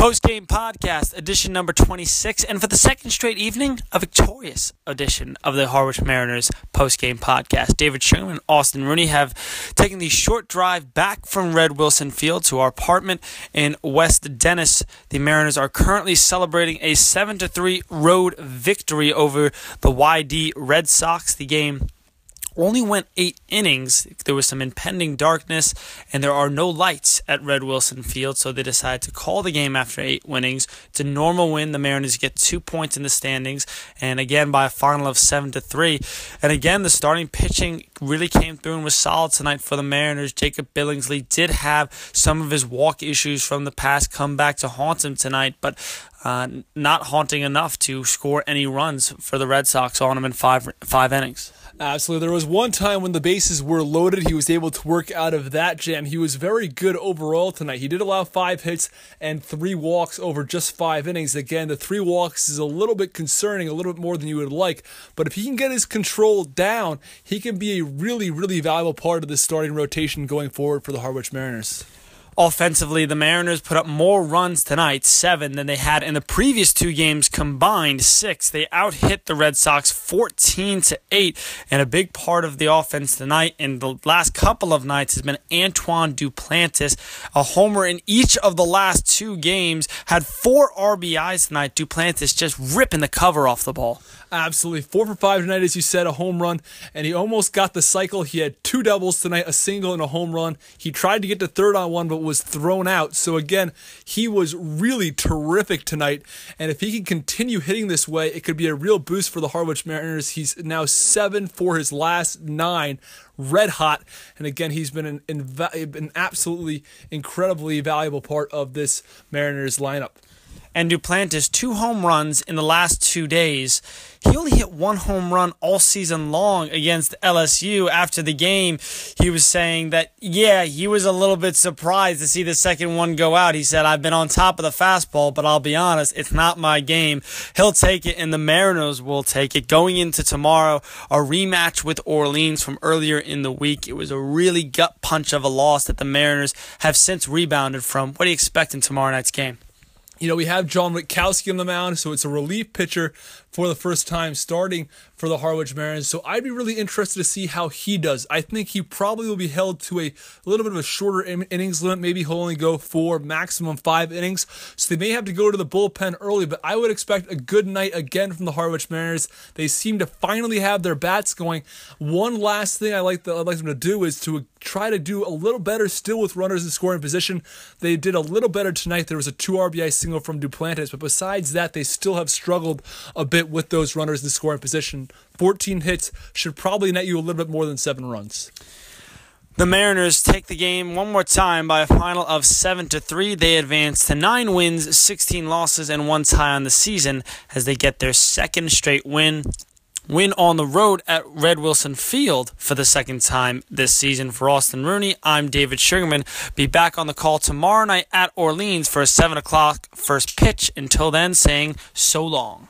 Postgame podcast, edition number 26, and for the second straight evening, a victorious edition of the Harwich Mariners postgame podcast. Sugarman and Austin Rooney have taken the short drive back from Red Wilson Field to our apartment in West Dennis. The Mariners are currently celebrating a 7-3 road victory over the YD Red Sox. The game only went 8 innings. There was some impending darkness, and there are no lights at Red Wilson Field, so they decided to call the game after 8 innings. It's a normal win. The Mariners get 2 points in the standings, and again by a final of 7-3. And again, the starting pitching really came through and was solid tonight for the Mariners. Jacob Billingsley did have some of his walk issues from the past come back to haunt him tonight, but not haunting enough to score any runs for the Red Sox on him in five innings. Absolutely. There was one time when the bases were loaded, he was able to work out of that jam. He was very good overall tonight. He did allow 5 hits and 3 walks over just 5 innings. Again, the 3 walks is a little bit concerning, a little bit more than you would like. But if he can get his control down, he can be a really, really valuable part of the starting rotation going forward for the Harwich Mariners. Offensively, the Mariners put up more runs tonight, 7, than they had in the previous 2 games combined, 6. They out-hit the Red Sox 14-8, and a big part of the offense tonight and the last couple of nights has been Antoine Duplantis. A homer in each of the last 2 games, had 4 RBIs tonight. Duplantis just ripping the cover off the ball. Absolutely. 4 for 5 tonight, as you said, a home run, and he almost got the cycle. He had 2 doubles tonight, a single and a home run. He tried to get to third on one, but was thrown out. So again, he was really terrific tonight, and if he can continue hitting this way, it could be a real boost for the Harwich Mariners. He's now 7 for his last 9. Red hot, and again, he's been an absolutely incredibly valuable part of this Mariners lineup. And Duplantis, 2 home runs in the last 2 days. He only hit 1 home run all season long against LSU. After the game, he was saying that, he was a little bit surprised to see the second one go out. He said, I've been on top of the fastball, but I'll be honest, it's not my game. He'll take it, and the Mariners will take it. Going into tomorrow, a rematch with Orleans from earlier in the week. It was a really gut punch of a loss that the Mariners have since rebounded from. What do you expect in tomorrow night's game? You know, we have John Witkowski on the mound, so it's a relief pitcher for the first time starting for the Harwich Mariners. So I'd be really interested to see how he does. I think he probably will be held to a little bit of a shorter innings limit. Maybe he'll only go 4, maximum 5 innings. So they may have to go to the bullpen early, but I would expect a good night again from the Harwich Mariners. They seem to finally have their bats going. One last thing I'd like them to do is to try to do a little better still with runners in scoring position. They did a little better tonight. There was a 2 RBI single from Duplantis, but besides that, they still have struggled a bit with those runners in scoring position. 14 hits should probably net you a little bit more than 7 runs. The Mariners take the game one more time by a final of 7-3. They advance to 9 wins, 16 losses, and 1 tie on the season as they get their 2nd straight win on the road at Red Wilson Field for the 2nd time this season. For Austin Rooney, I'm David Sugarman. Be back on the call tomorrow night at Orleans for a 7 o'clock first pitch. Until then, saying so long.